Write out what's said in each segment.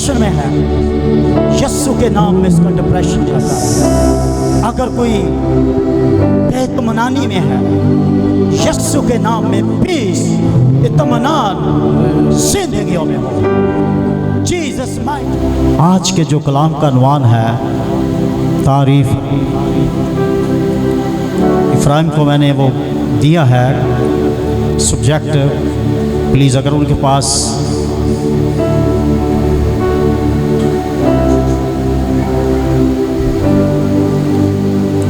Depression में है, यीशु के नाम में इसका डिप्रेशन जाता है। अगर कोई बेतमनानी में है, यीशु के नाम में पीस, इत्मीनान जिंदगियों में हो। Jesus might. आज के जो कलाम का अनवान है तारीफ। इफ्राहिम को मैंने वो दिया है सब्जेक्ट, प्लीज़ अगर उनके पास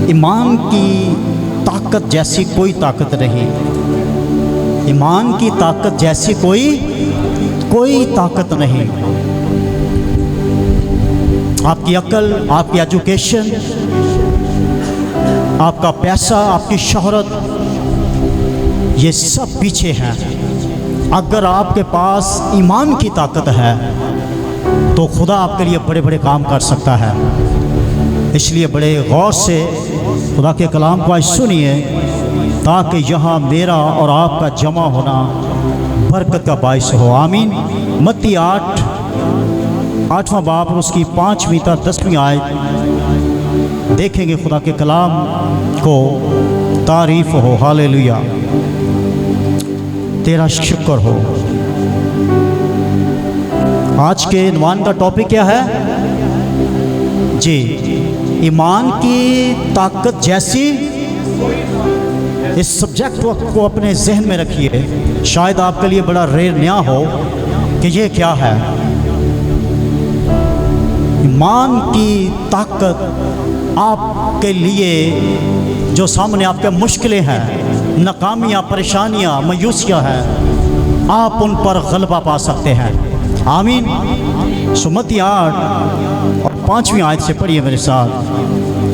ईमान की ताकत जैसी कोई ताकत नहीं, ईमान की ताकत जैसी कोई ताकत नहीं। आपकी अक्ल, आपकी एजुकेशन, आपका पैसा, आपकी शोहरत, ये सब पीछे हैं। अगर आपके पास ईमान की ताकत है तो खुदा आपके लिए बड़े बड़े काम कर सकता है। इसलिए बड़े गौर से खुदा के कलाम को आज सुनिए, ताकि यहाँ मेरा और आपका जमा होना बरकत का बाइस हो। आमीन। मत्ती 8वां बाब और उसकी 5वीं तक 10वीं आयत देखेंगे। खुदा के कलाम को तारीफ हो। हालेलुया, तेरा शुक्र हो। आज के इन्वान का टॉपिक क्या है जी? ईमान की ताकत जैसी। इस सब्जेक्ट को अपने जहन में रखिए, शायद आपके लिए बड़ा रेर नया हो कि ये क्या है। ईमान की ताकत आपके लिए जो सामने आपके मुश्किलें हैं, नाकामियाँ, परेशानियाँ, मायूसियाँ हैं, आप उन पर गलबा पा सकते हैं। आमीन। मत्ती 8 और 5वीं आयत से पढ़िए मेरे साथ।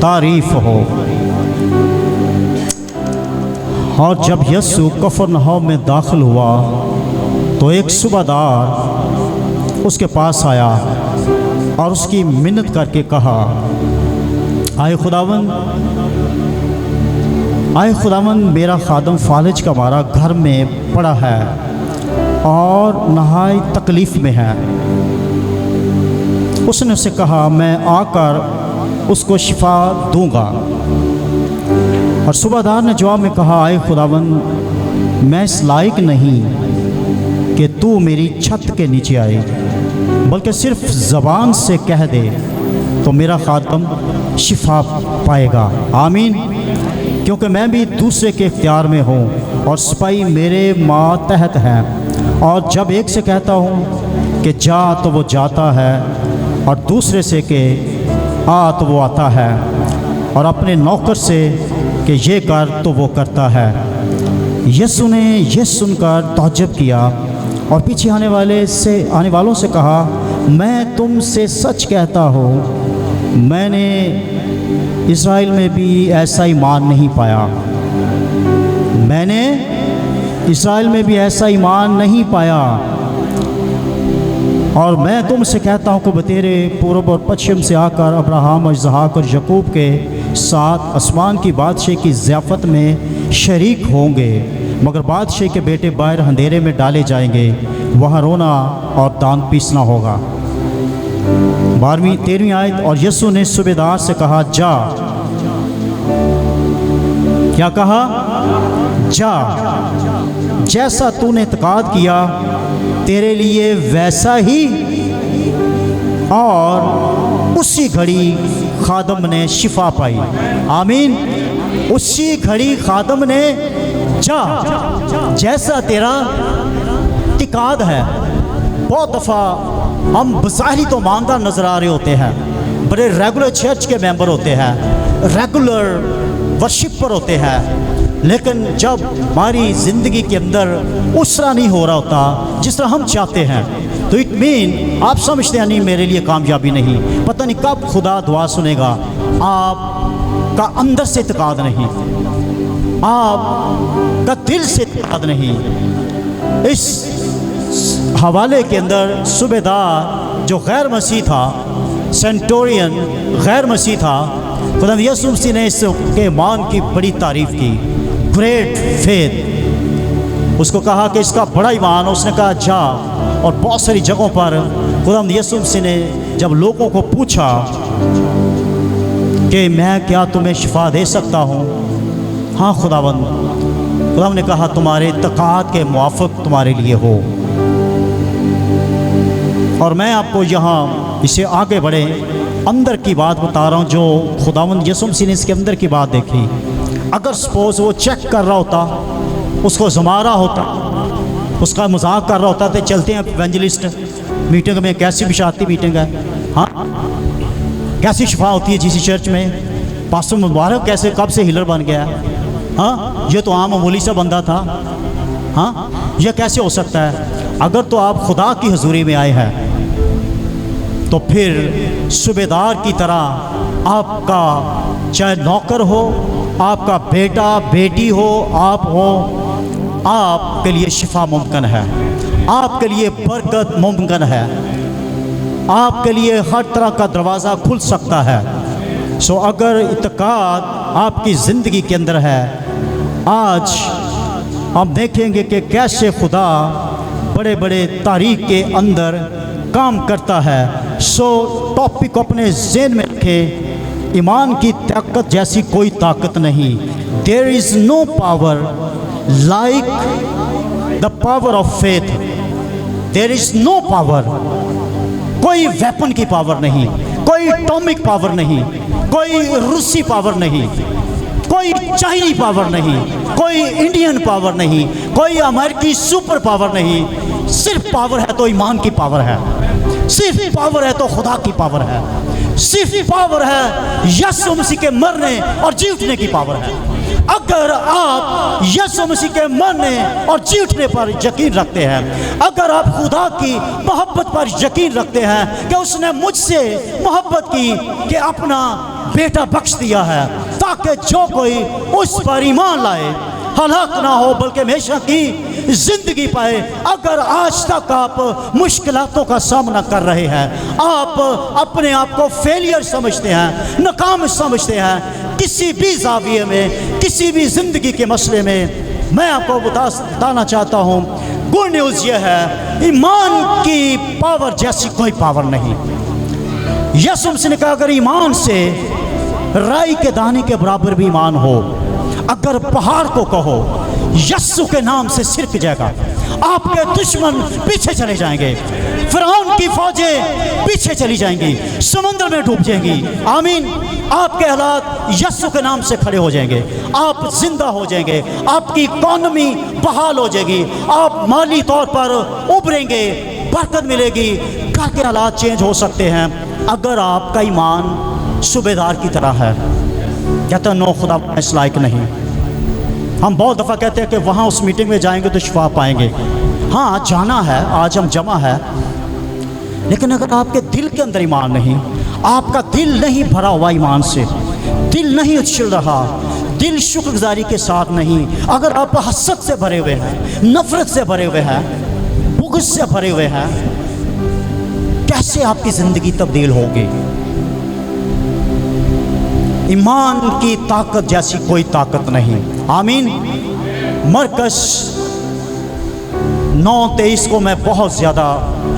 तारीफ हो। और जब यीशु कफरनहूम में दाखिल हुआ तो एक सूबेदार उसके पास आया और उसकी मिन्नत करके कहा, आए खुदावंद, मेरा खादम फालिज का मारा घर में पड़ा है और नहाई तकलीफ़ में है। उसने उससे कहा, मैं आकर उसको शिफा दूंगा। और सूबेदार ने जवाब में कहा, आए खुदावंद, मैं इस लायक नहीं कि तू मेरी छत के नीचे आए, बल्कि सिर्फ ज़बान से कह दे तो मेरा खादम शिफा पाएगा। आमीन। क्योंकि मैं भी दूसरे के इख्तियार में हूँ और सिपाही मेरे मातहत हैं, और जब एक से कहता हूँ कि जा तो वो जाता है, और दूसरे से कि आ तो वो आता है, और अपने नौकर से कि ये कर तो वो करता है। यीशु ने यह सुनकर ताज्जुब किया और पीछे आने वालों से कहा, मैं तुमसे सच कहता हूँ, मैंने इस्राएल में भी ऐसा ईमान नहीं पाया। मैंने इस्राएल में भी ऐसा ईमान नहीं पाया। और मैं तुमसे कहता हूँ कि तेरे पूर्व और पश्चिम से आकर अब्राहम और इसहाक और याकूब के साथ आसमान की बादशाह की ज़ियाफ़त में शरीक होंगे, मगर बादशाह के बेटे बाहर अंधेरे में डाले जाएंगे, वहाँ रोना और दांत पीसना होगा। 13वीं आयत। और यीशु ने सूबेदार से कहा, जा। क्या कहा? जा। जैसा तूने इत्काद किया तेरे लिए वैसा ही। और उसी घड़ी खादम ने शिफा पाई। आमीन। उसी घड़ी खादम ने जा, जैसा तेरा इत्काद है। बहुत दफ़ा हम बज़ाहिरी तो ईमानदार नज़र आ रहे होते हैं, बड़े रेगुलर चर्च के मेंबर होते हैं, रेगुलर वर्शिपर होते हैं, लेकिन जब हमारी ज़िंदगी के अंदर उस तरह नहीं हो रहा होता जिस तरह हम चाहते हैं, तो इट मीन आप समझते हैं नहीं, मेरे लिए कामयाबी नहीं। पता नहीं कब खुदा दुआ सुनेगा। आपका अंदर से इत्काद नहीं, आपका दिल से इत्काद नहीं। इस हवाले के अंदर सूबेदार जो गैर मसीह था, सेंटोरियन गैर मसीह था, खुदा यीशु मसीह ने इसके ईमान की बड़ी तारीफ़ की। Great faith. उसको कहा कि इसका बड़ा ईमान। उसने कहा जा। और बहुत सारी जगहों पर खुदावंद यीशु मसीह ने जब लोगों को पूछा कि मैं क्या तुम्हें शिफा दे सकता हूँ, हाँ खुदावंद ने कहा तुम्हारे तकात के मुआफ़िक तुम्हारे लिए हो। और मैं आपको यहाँ इसे आगे बढ़े अंदर की बात बता रहा हूँ, जो खुदावंद यीशु मसीह ने इसके अंदर की बात देखी। अगर सपोज वो चेक कर रहा होता, उसको जमा रहा होता, उसका मजाक कर रहा होता, तो चलते हैं इवेंजलिस्ट मीटिंग में, कैसी बिशाती मीटिंग है, हाँ कैसी शिफा होती है जिस चर्च में, पास्टर मुबारक कैसे कब से हीलर बन गया, हाँ ये तो आम मामूली सा बंदा था, हाँ ये कैसे हो सकता है। अगर तो आप खुदा की हजूरी में आए हैं तो फिर सूबेदार की तरह आपका चाहे नौकर हो, आपका बेटा बेटी हो, आप हो, आपके लिए शिफा मुमकिन है, आपके लिए बरकत मुमकिन है, आपके लिए हर तरह का दरवाज़ा खुल सकता है। सो अगर इत्काद आपकी ज़िंदगी के अंदर है, आज हम देखेंगे कि कैसे खुदा बड़े बड़े तारीख के अंदर काम करता है। सो टॉपिक को अपने ज़हन में रखें, ईमान की ताकत जैसी कोई ताकत नहीं। There is no power like the power of faith. There is no power, कोई वेपन की पावर नहीं, कोई एटॉमिक पावर नहीं, कोई रूसी पावर नहीं, कोई चाइनी पावर नहीं, कोई इंडियन पावर नहीं, कोई अमेरिकी सुपर पावर नहीं। सिर्फ पावर है तो ईमान की पावर है, सिर्फ पावर है तो खुदा की पावर है, सिर्फ पावर है यीशु मसीह के मरने और जी उठने की पावर है। अगर आप यीशु मसीह के मरने और जी उठने पर यकीन रखते हैं, अगर आप खुदा की मोहब्बत पर यकीन रखते हैं कि उसने मुझसे मोहब्बत की कि अपना बेटा बख्श दिया है ताकि जो कोई उस पर ईमान लाए हलाक ना हो बल्कि हमेशा की जिंदगी पाए। अगर आज तक आप मुश्किलातों का सामना कर रहे हैं, आप अपने आप को फेलियर समझते हैं, नाकाम समझते हैं किसी भी ज़ाविये में, किसी भी ज़िंदगी के मसले में, मैं आपको बताना चाहता हूँ गुड न्यूज़ यह है, ईमान की पावर जैसी कोई पावर नहीं। यीशु मसीह ने कहा अगर ईमान से राई के दाने के बराबर भी ईमान हो, अगर पहाड़ को कहो यीशु के नाम से सिरक जाएगा, आपके दुश्मन पीछे चले जाएंगे, फिरौन की फौजें पीछे चली जाएंगी, समुद्र में डूब जाएंगी। आमीन। आपके हालात यीशु के नाम से खड़े हो जाएंगे, आप जिंदा हो जाएंगे, आपकी इकॉनमी बहाल हो जाएगी, आप माली तौर पर उभरेंगे, बरकत मिलेगी, घर के हालात चेंज हो सकते हैं अगर आपका ईमान सूबेदार की तरह है। कहते हैं नो खुदा इस लायक नहीं। हम बहुत दफ़ा कहते हैं कि वहाँ उस मीटिंग में जाएंगे तो शिफा पाएंगे। हाँ जाना है, आज हम जमा है, लेकिन अगर आपके दिल के अंदर ईमान नहीं, आपका दिल नहीं भरा हुआ ईमान से, दिल नहीं उछल रहा, दिल शुक्रगुजारी के साथ नहीं, अगर आप हसद से भरे हुए हैं, नफरत से भरे हुए हैं, बुग़्ज़ से भरे हुए हैं, कैसे आपकी ज़िंदगी तब्दील होगी। ईमान की ताकत जैसी कोई ताकत नहीं। आमीन। मरकस 9:23 को मैं बहुत ज़्यादा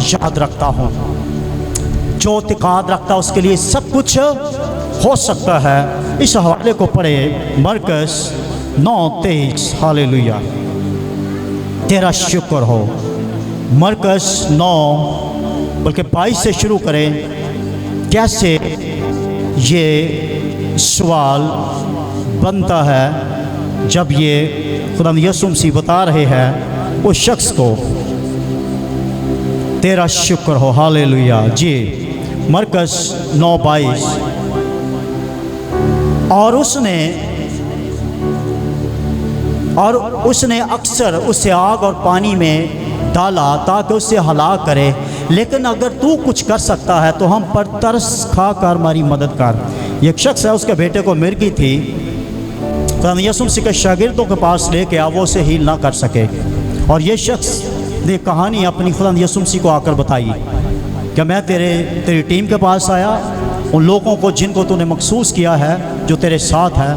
याद रखता हूँ। जो इत्काद रखता है उसके लिए सब कुछ हो सकता है। इस हवाले को पढ़े, मरकस 9:23। हालेलुया, तेरा शुक्र हो। मरकस 9 बल्कि 22 से शुरू करें। कैसे ये सवाल बनता है जब ये खुदा यीशु मसीह बता रहे हैं उस शख्स को, तेरा शुक्र हो। हालेलुया जी। मरकस 9:22। और उसने अक्सर उसे आग और पानी में डाला ताकि उसे हलाक करे, लेकिन अगर तू कुछ कर सकता है तो हम पर तरस खा कर हमारी मदद कर। एक शख्स है, उसके बेटे को मिर्गी थी, खुदा यीशु मसीह के शागिर्दों के पास लेके आ, वो उसे हील ना कर सके। और ये शख्स ने कहानी अपनी खुदा यीशु मसीह को आकर बताई कि मैं तेरी टीम के पास आया, उन लोगों को जिनको तूने मखसूस किया है, जो तेरे साथ है,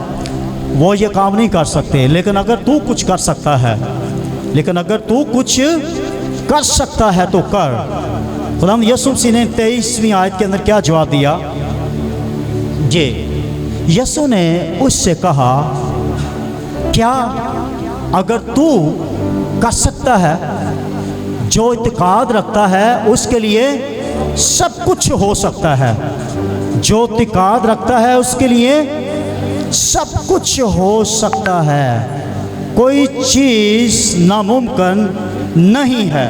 वो ये काम नहीं कर सकते, लेकिन अगर तू कुछ कर सकता है लेकिन अगर तू कुछ कर सकता है तो कर। खुदावंद यीशु मसीह ने 23वीं आयत के अंदर क्या जवाब दिया? जी, यीशु ने उससे कहा, क्या अगर तू कर सकता है, जो इत्तेकाद रखता है उसके लिए सब कुछ हो सकता है। जो इत्तेकाद रखता है उसके लिए सब कुछ हो सकता है। कोई चीज़ नामुमकिन नहीं है।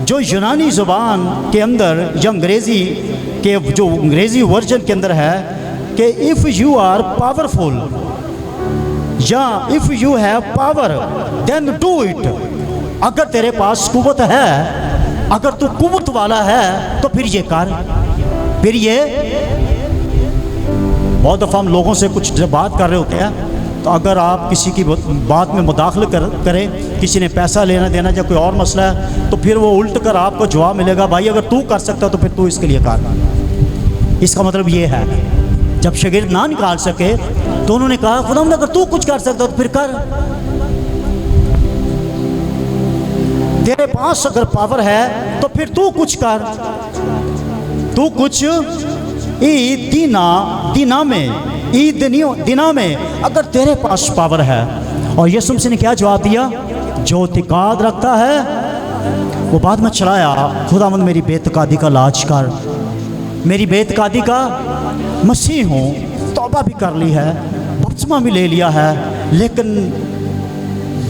जो यूनानी ज़ुबान के अंदर या अंग्रेज़ी के जो अंग्रेज़ी वर्जन के अंदर है कि इफ़ यू आर पावरफुल या if you have power then do it. अगर तेरे पास कुव्वत है, अगर तू कुव्वत वाला है तो फिर ये कर। फिर ये बहुत दफ़ा हम लोगों से कुछ जब बात कर रहे होते हैं तो अगर आप किसी की बात में मुदाखलत करें, किसी ने पैसा लेना देना या कोई और मसला है, तो फिर वो उल्ट कर आपको जवाब मिलेगा, भाई अगर तू कर सकता तो फिर तू इसके लिए कर। इसका मतलब ये है, जब शागिर्द ना निकाल सके तो उन्होंने कहा, खुदावंद अगर तू कुछ कर सकता तो फिर कर। तेरे पास अगर पावर है तो फिर तू कुछ कर। तू कुछ दिना में अगर तेरे पास पावर है। और यीशु मसीह ने क्या जवाब दिया? जो इत्तेकाद रखता है वो बाद में चलाया, खुदावंद मेरी बेइत्तेकादी का इलाज कर। मेरी बेइत्तेकादी का मसीह हूँ, तौबा भी कर ली है, बपतिस्मा भी ले लिया है, लेकिन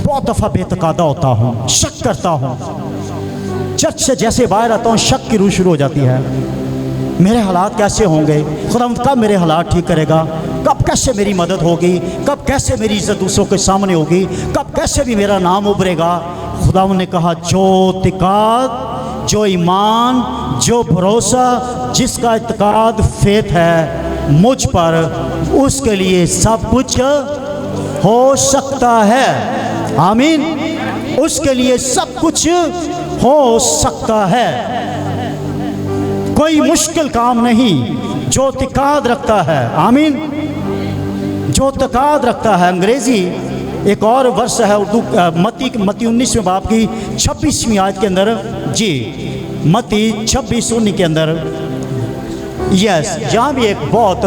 बहुत दफ़ा बेइत्तेकादा होता हूँ, शक करता हूँ। चर्च से जैसे बाहर आता हूँ शक की रूह शुरू हो जाती है। मेरे हालात कैसे होंगे? खुदावंद कब मेरे हालात ठीक करेगा? कब कैसे मेरी मदद होगी? कब कैसे मेरी इज्जत दूसरों के सामने होगी? कब कैसे भी मेरा नाम उभरेगा? खुदावंद ने कहा, जो इत्तेकाद, जो ईमान, जो भरोसा, जिसका इत्तेकाद फेथ है मुझ पर, उसके लिए सब कुछ हो सकता है। आमीन। उसके लिए सब कुछ हो सकता है। कोई मुश्किल काम नहीं जो इत्तेकाद रखता है। आमीन। जो इत्तेकाद रखता है। अंग्रेज़ी एक और वर्ष है उर्दू, मत्ती 19वें बाब की 26वीं आयत के अंदर, जी मत्ती 26:19 के अंदर, यस, यहाँ भी एक बहुत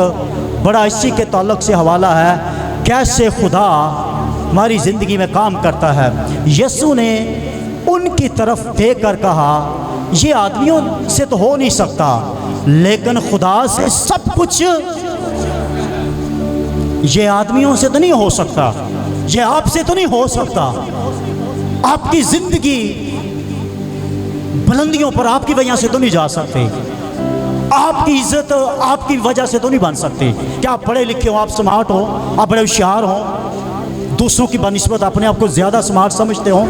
बड़ा इसी के ताल्लुक़ से हवाला है, कैसे खुदा हमारी ज़िंदगी में काम करता है। यीशु ने उनकी तरफ देख कर कहा, ये आदमियों से तो हो नहीं सकता, लेकिन खुदा से सब कुछ। ये आदमियों से तो नहीं हो सकता, ये आपसे तो नहीं हो सकता। आपकी ज़िंदगी बुलंदियों पर आपकी वजह से तो नहीं जा सकती। आपकी इज्जत आपकी वजह से तो नहीं बन सकती। क्या आप पढ़े लिखे हो, आप स्मार्ट हो, आप बड़े होशियार हो, दूसरों की बनिस्बत अपने आप को ज़्यादा स्मार्ट समझते हो?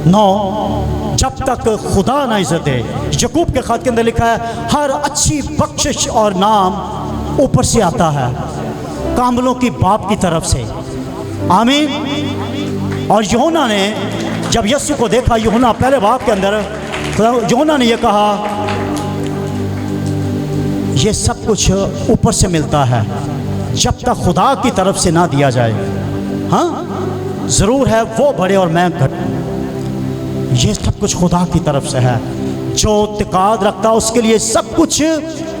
नो, जब तक खुदा ना इज्जत दे। यकूब के ख़त के अंदर लिखा है, हर अच्छी बख्शिश और नाम ऊपर से आता है, कामलों की बाप की तरफ से। आमीन। और यूहन्ना ने जब यीशु को देखा, यूहन्ना पहले बाब के अंदर, यूहन्ना ने यह कहा, ये सब कुछ ऊपर से मिलता है, जब तक खुदा की तरफ से ना दिया जाए। हाँ, ज़रूर है वो बड़े और मैं घट, ये सब कुछ खुदा की तरफ से है। जो इत्तेकाद रखता है उसके लिए सब कुछ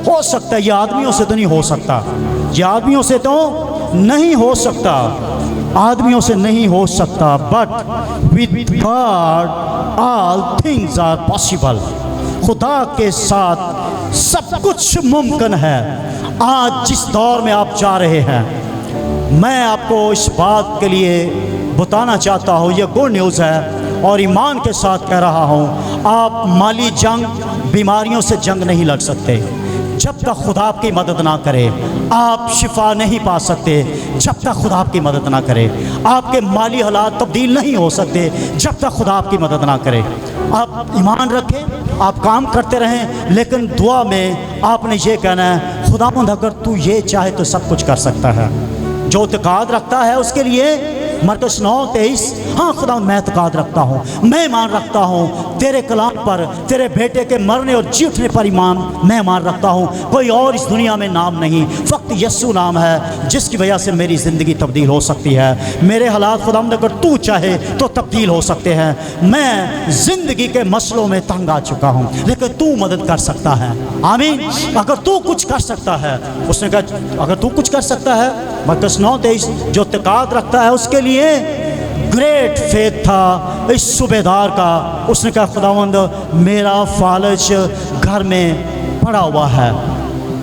हो सकता है। ये आदमियों से तो नहीं हो सकता, ये आदमियों से तो नहीं हो सकता, आदमियों से नहीं हो सकता। But with God all things are possible. खुदा के साथ सब कुछ मुमकिन है। आज जिस दौर में आप जा रहे हैं, मैं आपको इस बात के लिए बताना चाहता हूँ, ये गुड न्यूज़ है और ईमान के साथ कह रहा हूँ, आप माली जंग, बीमारियों से जंग नहीं लड़ सकते जब तक खुदा आपकी मदद ना करे। आप शिफा नहीं पा सकते जब तक खुदा आपकी मदद ना करे। आपके माली हालात तब्दील नहीं हो सकते जब तक खुदा आपकी मदद ना करे। आप ईमान रखें, आप काम करते रहें, लेकिन दुआ में आपने ये कहना है, खुदावंद अगर तू ये चाहे तो सब कुछ कर सकता है। जो इत्तेकाद रखता है उसके लिए, मरकज़ 9:23, हाँ खुदावंद मैं इत्तेकाद रखता हूँ, मैं ईमान रखता हूँ, तेरे कलाम पर, तेरे बेटे के मरने और जी उठने पर ईमान मैं मान रखता हूँ। कोई और इस दुनिया में नाम नहीं, फ़क्त यस्सु नाम है जिसकी वजह से मेरी ज़िंदगी तब्दील हो सकती है। मेरे हालात खुदावंद अगर तू चाहे तो तब्दील हो सकते हैं। मैं ज़िंदगी के मसलों में तंग आ चुका हूँ, लेकिन तू मदद कर सकता है। आमीन। अगर तू कुछ कर सकता है, उसने कहा अगर तू कुछ कर सकता है, मरकज़ 9:23, जो तकात रखता है उसके लिए ग्रेट फेथ था इस सूबेदार का। उसने कहा खुदावंद मेरा फालज घर में पड़ा हुआ है,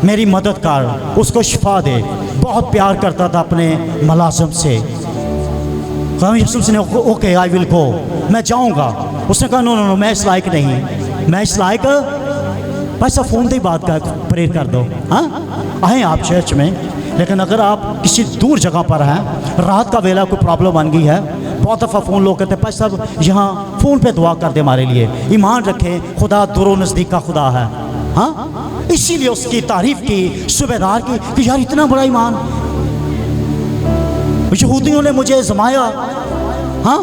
मेरी मदद कर, उसको शिफा दे। बहुत प्यार करता था अपने मुलाजिम से। खुदा यीशु ने ओके आई विल गो, मैं जाऊंगा। उसने कहा नो नो नो, मैं इस लायक नहीं, मैं इस लायक, पैसा फ़ोन से ही बात कर, प्रेयर कर दो। हाँ आए आप चर्च में, लेकिन अगर आप किसी दूर जगह पर हैं, रात का वेला कोई प्रॉब्लम बन गई है, बहुत दफ़ा फ़ोन लोग कहते हैं भाई साहब यहाँ फ़ोन पे दुआ कर दे हमारे लिए। ईमान रखें, खुदा दूर नज़दीक का खुदा है। हाँ इसीलिए उसकी तारीफ़ की सूबेदार की कि यार इतना बड़ा ईमान। यहूदियों ने मुझे आज़माया, हाँ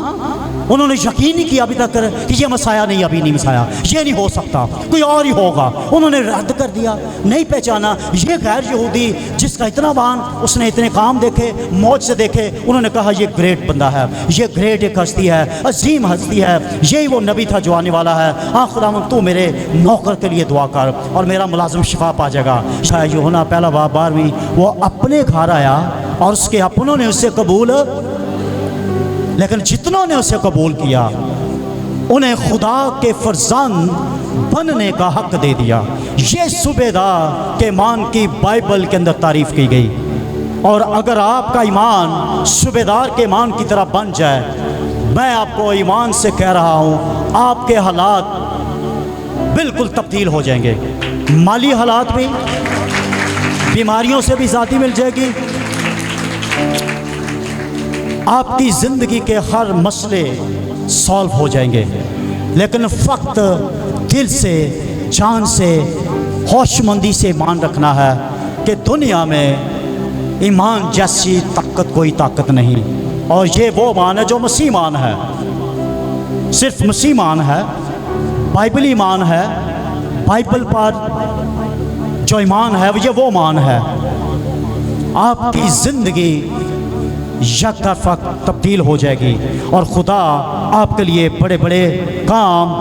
उन्होंने यकीन नहीं किया अभी तक कि ये मसाया नहीं, अभी नहीं मसाया, ये नहीं हो सकता, कोई और ही होगा। उन्होंने रद्द कर दिया, नहीं पहचाना ये गैर यहूदी जिसका इतना मान, उसने इतने काम देखे, मौज से देखे। उन्होंने कहा ये ग्रेट बंदा है, ये ग्रेट एक हस्ती है, अजीम हस्ती है, यही वो नबी था जो आने वाला है। हाँ खुदावंद तू मेरे नौकर के लिए दुआ कर और मेरा मुलाजिम शिफा पा जाएगा। शायद यूहन्ना पहला बाब 12वीं, वो अपने घर आया और उसके अपनों ने उसे कबूल, लेकिन जितनों ने उसे कबूल किया उन्हें खुदा के फरजंद बनने का हक दे दिया। ये सूबेदार के ईमान की बाइबल के अंदर तारीफ़ की गई। और अगर आपका ईमान सूबेदार के ईमान की तरह बन जाए, मैं आपको ईमान से कह रहा हूँ आपके हालात बिल्कुल तब्दील हो जाएंगे। माली हालात भी, बीमारियों से भी आज़ादी मिल जाएगी, आपकी ज़िंदगी के हर मसले सॉल्व हो जाएंगे। लेकिन फ़क्त दिल से, जान से, होशमंदी से ईमान रखना है कि दुनिया में ईमान जैसी ताकत कोई ताकत नहीं। और ये वो ईमान है जो मसीह ईमान है, सिर्फ मसीह ईमान है, बाइबल ईमान है। बाइबल पर जो ईमान है ये वो ईमान है। आपकी ज़िंदगी यक तरफा तब्दील हो जाएगी और खुदा आपके लिए बड़े बड़े काम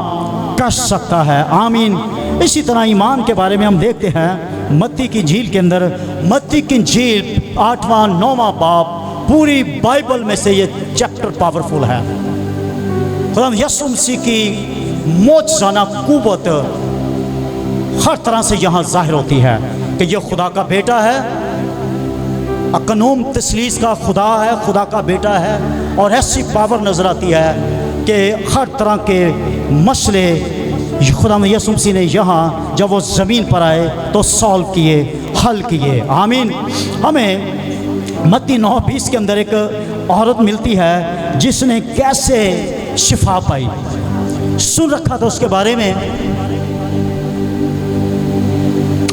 कर सकता है। आमीन। इसी तरह ईमान के बारे में हम देखते हैं मत्ती की इंजील के अंदर, मत्ती की इंजील 8वां 9वां बाब, पूरी बाइबल में से ये चैप्टर पावरफुल है। खुदा यीशु मसीह की मौजज़ाना कुव्वत हर तरह से यहाँ जाहिर होती है कि ये खुदा का बेटा है, अकनूम तसलीस का खुदा है, खुदा का बेटा है। और ऐसी पावर नज़र आती है कि हर तरह के मसले खुदा यीशु मसीह ने यहाँ जब वो ज़मीन पर आए तो सॉल्व किए, हल किए। आमीन। हमें मत्ती 9:20 के अंदर एक औरत मिलती है जिसने कैसे शिफा पाई, सुन रखा था उसके बारे में।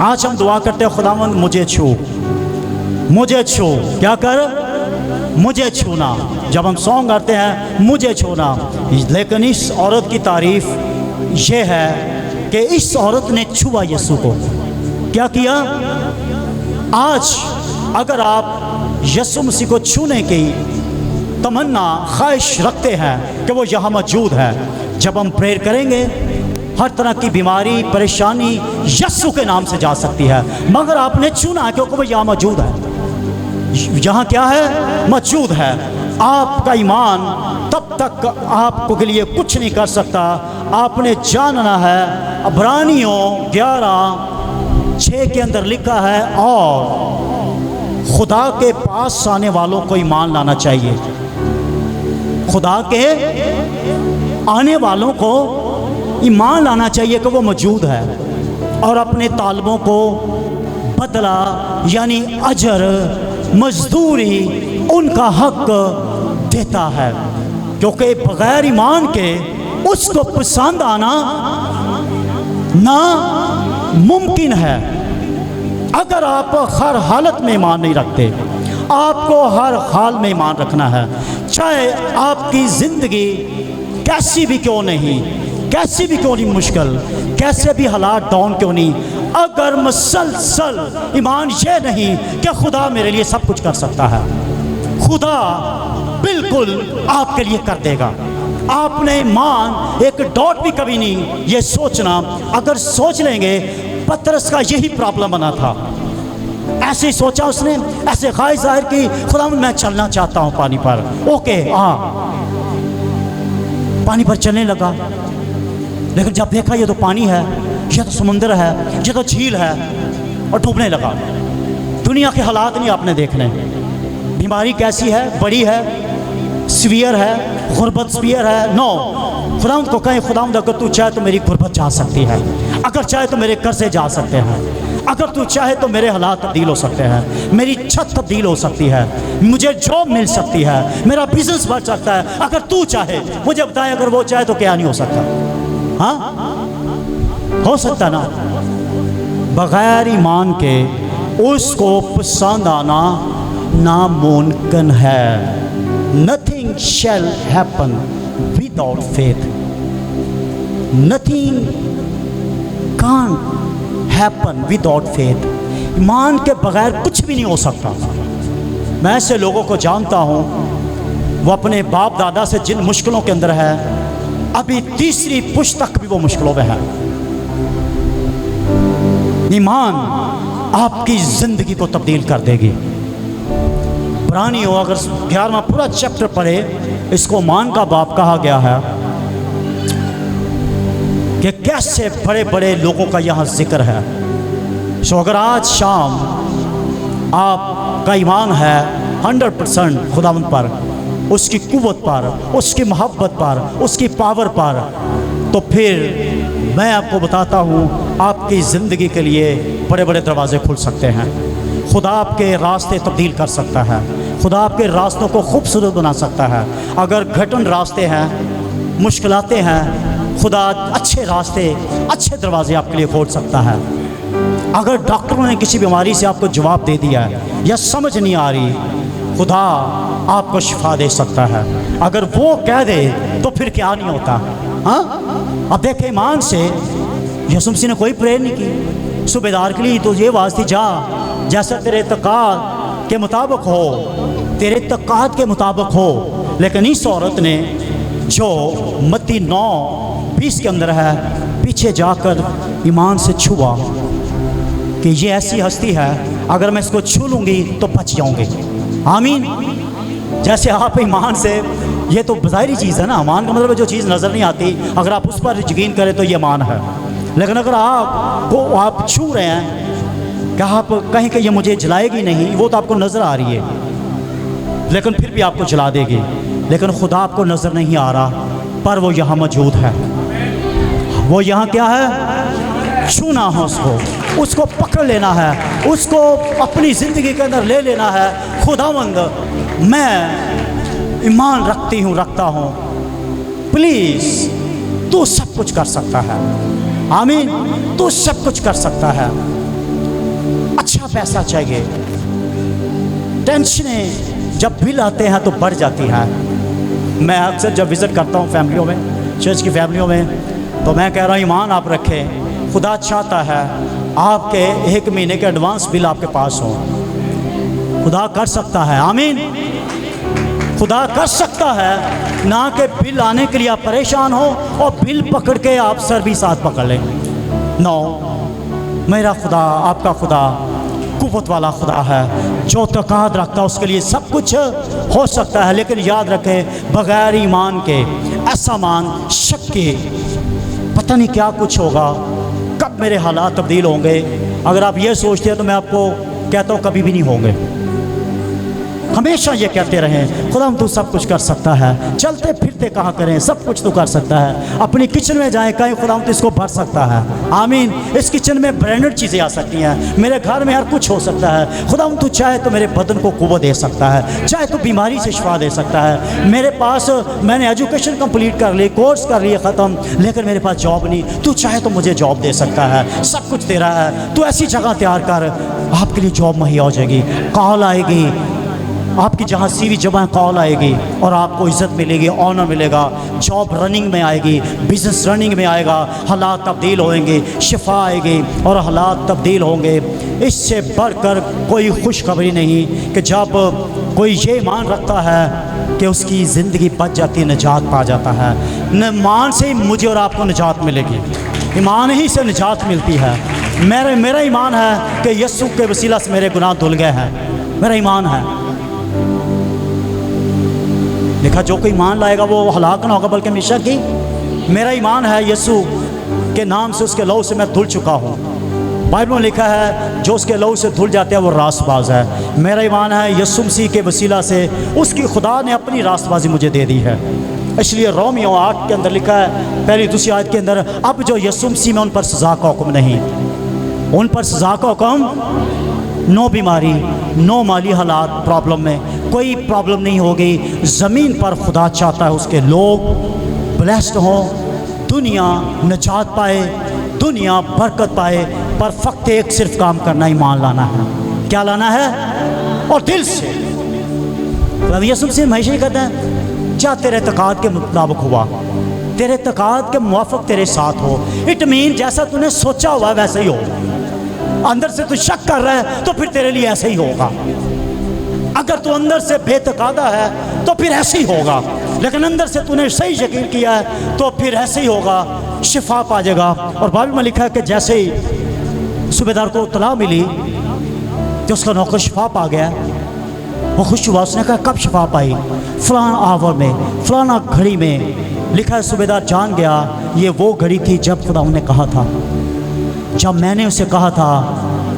आज हम दुआ करते हैं खुदावंद मुझे छू, मुझे छू, क्या कर, मुझे छूना। जब हम सॉन्ग गाते हैं मुझे छूना, लेकिन इस औरत की तारीफ ये है कि इस औरत ने छुआ यीशु को। क्या किया? आज अगर आप यीशु मसीह को छूने की तमन्ना, ख्वाहिश रखते हैं कि वो यहाँ मौजूद है, जब हम प्रेयर करेंगे हर तरह की बीमारी, परेशानी यीशु के नाम से जा सकती है। मगर आपने छूना क्योंकि वो यहाँ मौजूद है। यहाँ क्या है? मौजूद है। आपका ईमान तब तक आपको के लिए कुछ नहीं कर सकता। आपने जानना है, इब्रानियों 11:6 के अंदर लिखा है, और खुदा के पास आने वालों को ईमान लाना चाहिए। खुदा के आने वालों को ईमान लाना चाहिए कि वो मौजूद है और अपने तालबों को बदला यानी अजर, मजदूरी, उनका हक देता है। क्योंकि बगैर ईमान के उसको पसंद आना ना मुमकिन है। अगर आप हर हालत में ईमान नहीं रखते, आपको हर हाल में ईमान रखना है। चाहे आपकी ज़िंदगी कैसी भी क्यों नहीं, कैसी भी क्यों नहीं मुश्किल, कैसे भी हालात डाउन क्यों नहीं, अगर मुसलसल ईमान ये नहीं कि खुदा मेरे लिए सब कुछ कर सकता है, खुदा बिल्कुल आपके लिए कर देगा। आपने ईमान एक डॉट भी कभी नहीं ये सोचना, अगर सोच लेंगे, पतरस का यही प्रॉब्लम बना था। ऐसे ही सोचा उसने, ऐसे ख्वाहिश जाहिर की, खुदा मैं चलना चाहता हूँ पानी पर। ओके पानी पर चलने लगा, लेकिन जब देखा ये तो पानी है, ये तो समुंदर है, ये तो झील है, और डूबने लगा। दुनिया के हालात नहीं आपने देखने, बीमारी कैसी है, बड़ी है, सीवियर है, गुर्बत सीवियर है। नो, खुदावंद को कहें, खुदावंद अगर तू चाहे तो मेरी गुर्बत जा सकती है, अगर चाहे तो मेरे कर्जे जा सकते हैं, अगर तू चाहे तो मेरे हालात तब्दील हो सकते हैं, मेरी छत तब्दील हो सकती है, मुझे जॉब मिल सकती है, मेरा बिजनेस बढ़ सकता है। अगर तू चाहे, मुझे बताए, अगर वो चाहे तो क्या नहीं हो सकता? हाँ, हो सकता ना। बगैर ईमान के उसको पसंद आना नामुमकिन है। Nothing shall happen without faith. Nothing can't happen without faith. ईमान के बगैर कुछ भी नहीं हो सकता। मैं ऐसे लोगों को जानता हूँ, वो अपने बाप दादा से जिन मुश्किलों के अंदर है, अभी तीसरी पुश्त तक भी वो मुश्किलों में है। ईमान आपकी जिंदगी को तब्दील कर देगी। पुरानी हो, अगर 11वां पूरा चैप्टर पढ़े, इसको ईमान का बाप कहा गया है कि कैसे बड़े बड़े लोगों का यहाँ जिक्र है। सो अगर आज शाम आपका ईमान है 100% खुदावंद पर, उसकी कुव्वत पर, उसकी मोहब्बत पर, उसकी पावर पर, तो फिर मैं आपको बताता हूँ आपकी ज़िंदगी के लिए बड़े बड़े दरवाजे खुल सकते हैं। खुदा आपके रास्ते तब्दील कर सकता है, खुदा आपके रास्तों को खूबसूरत बना सकता है। अगर घटन रास्ते हैं, मुश्किलातें हैं, खुदा अच्छे रास्ते, अच्छे दरवाजे आपके लिए खोल सकता है। अगर डॉक्टरों ने किसी बीमारी से आपको जवाब दे दिया है या समझ नहीं आ रही, खुदा आपको शिफा दे सकता है। अगर वो कह दे तो फिर क्या नहीं होता। हाँ, अब देखें, ईमान से यीशु मसीह ने कोई प्रेयर नहीं की। सूबेदार के लिए तो ये आवाज़ थी, जा जैसा तेरे तकात के मुताबिक हो, तेरे तकात के मुताबिक हो। लेकिन इस औरत ने, जो मत्ती 9:20 के अंदर है, पीछे जाकर ईमान से छुआ कि ये ऐसी हस्ती है, अगर मैं इसको छू लूँगी तो बच जाऊँगी। आमीन। जैसे आप ईमान से, ये तो ज़ाहिरी चीज़ है ना, ईमान का मतलब जो चीज़ नज़र नहीं आती, अगर आप उस पर यकीन करें तो ये ईमान है। लेकिन अगर आप छू रहे हैं कि आप कहीं कि ये मुझे जलाएगी नहीं, वो तो आपको नज़र आ रही है, लेकिन फिर भी आपको जला देगी। लेकिन खुदा आपको नज़र नहीं आ रहा, पर वो यहाँ मौजूद है। वो यहाँ क्या है? छूना है उसको पकड़ लेना है, उसको अपनी ज़िंदगी के अंदर ले लेना है। खुदावंद, मैं ईमान रखता हूँ, प्लीज़ तू सब कुछ कर सकता है। आमीन। तू सब कुछ कर सकता है। अच्छा पैसा चाहिए, टेंशनें जब बिल आते हैं तो बढ़ जाती हैं। मैं अक्सर जब विज़िट करता हूँ फैमिलियों में, चर्च की फैमिलियों में, तो मैं कह रहा हूँ ईमान आप रखें। खुदा चाहता है आपके 1 महीने के एडवांस बिल आपके पास हो। खुदा कर सकता है। आमीन। खुदा कर सकता है, ना कि बिल आने के लिए आप परेशान हो और बिल पकड़ के आप सर भी साथ पकड़ लें। नो, मेरा खुदा, आपका खुदा कुव्वत वाला खुदा है, जो तकाद रखता है उसके लिए सब कुछ हो सकता है। लेकिन याद रखें, बगैर ईमान के, ऐसा मान शक के, पता नहीं क्या कुछ होगा, कब मेरे हालात तब्दील होंगे, अगर आप ये सोचते हैं तो मैं आपको कहता हूँ कभी भी नहीं होंगे। हमेशा ये कहते रहें, खुदा तू सब कुछ कर सकता है। चलते फिरते कहाँ करें, सब कुछ तो कर सकता है। अपनी किचन में जाएं, कहीं खुदा तो इसको भर सकता है। आमीन। इस किचन में ब्रांडेड चीज़ें आ सकती हैं, मेरे घर में हर कुछ हो सकता है। खुदा तू चाहे तो मेरे बदन को कुव्वत दे सकता है, चाहे तो बीमारी से शिफा दे सकता है। मेरे पास, मैंने एजुकेशन कंप्लीट कर ली, कोर्स कर लिए ख़त्म, लेकिन मेरे पास जॉब नहीं, तू चाहे तो मुझे जॉब दे सकता है। सब कुछ दे रहा है, तू ऐसी जगह तैयार कर, आपके लिए जॉब मुहैया हो जाएगी, कॉल आएगी, आपकी जहाँ CV जमा कॉल आएगी और आपको इज़्ज़त मिलेगी, ऑनर मिलेगा, जॉब रनिंग में आएगी, बिज़नेस रनिंग में आएगा, हालात तब्दील होंगे, शिफा आएगी और हालात तब्दील होंगे। इससे बढ़कर कोई खुशखबरी नहीं कि जब कोई ये ईमान रखता है कि उसकी ज़िंदगी बच जाती है, निजात पा जाता है। ईमान से ही मुझे और आपको निजात मिलेगी, ईमान ही से निजात मिलती है। मेरा ईमान है कि यीशु के वसीला से मेरे गुनाह धुल गए हैं, मेरा ईमान है। देखा, जो कोई ईमान लाएगा वो हलाक ना होगा बल्कि हमेशा की। मेरा ईमान है यीशु के नाम से, उसके लहू से मैं धुल चुका हूँ। बाइबल में लिखा है जो उसके लहू से धुल जाते हैं वो रास्तबाज है। मेरा ईमान है यीशु मसीह के वसीला से उसकी खुदा ने अपनी रास्तबाजी मुझे दे दी है। इसलिए रोमियो 8 के अंदर लिखा है, पहली दूसरी आयत के अंदर, अब जो यीशु मसीह में उन पर सज़ा का हुक्म नहीं, उन पर सज़ा का हुक्म। नो बीमारी, नो माली हालात प्रॉब्लम में कोई प्रॉब्लम नहीं होगी। ज़मीन पर खुदा चाहता है उसके लोग ब्लेस्ड हों, दुनिया निजात पाए, दुनिया बरकत पाए। पर फक्त एक सिर्फ काम करना, ईमान लाना है। क्या लाना है? और दिल से। यीशु मसीह हमेशा ही कहते हैं, जा तेरे तकाद के मुताबिक हुआ, तेरे तकाद के मुवाफिक तेरे साथ हो। इट मीन जैसा तूने सोचा हुआ वैसा ही हो। अंदर से तू शक कर रहा है तो फिर तेरे लिए ऐसे ही होगा। अगर तू अंदर से बेतकादा है तो फिर ऐसे ही होगा, लेकिन अंदर से तूने सही यकीन किया है तो फिर ऐसे ही होगा, शिफा पा जाएगा। और बाइबल में लिखा है कि जैसे ही सूबेदार को इत्तला मिली कि उसका नौकर शिफा पा गया, वो खुश हुआ। उसने कहा कब शिफा पाई? फलां आवर में, फलाना घड़ी में। लिखा है सूबेदार जान गया ये वो घड़ी थी जब खुदा ने कहा था, जब मैंने उसे कहा था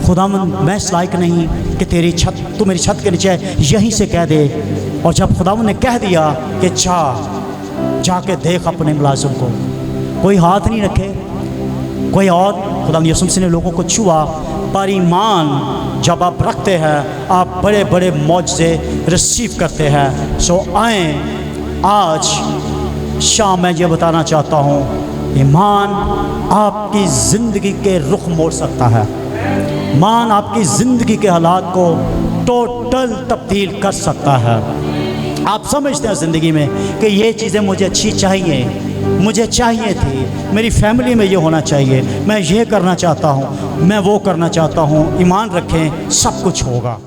खुदावंद मैं इस लायक नहीं कि तेरी छत, तू मेरी छत के नीचे यहीं से कह दे। और जब खुदावंद ने कह दिया कि जाके देख अपने मुलाजिम को, कोई हाथ नहीं रखे कोई और। खुदावंद यीशु मसीह ने लोगों को छुआ। पर ईमान जब आप रखते हैं आप बड़े बड़े मौजज़े रिसीव करते हैं। सो आए आज शाम मैं ये बताना चाहता हूँ, ईमान आपकी ज़िंदगी के रुख मोड़ सकता है। ईमान आपकी ज़िंदगी के हालात को टोटल तब्दील कर सकता है। आप समझते हैं ज़िंदगी में कि ये चीज़ें मुझे अच्छी चाहिए, मुझे चाहिए थी, मेरी फैमिली में ये होना चाहिए, मैं ये करना चाहता हूँ, मैं वो करना चाहता हूँ। ईमान रखें, सब कुछ होगा।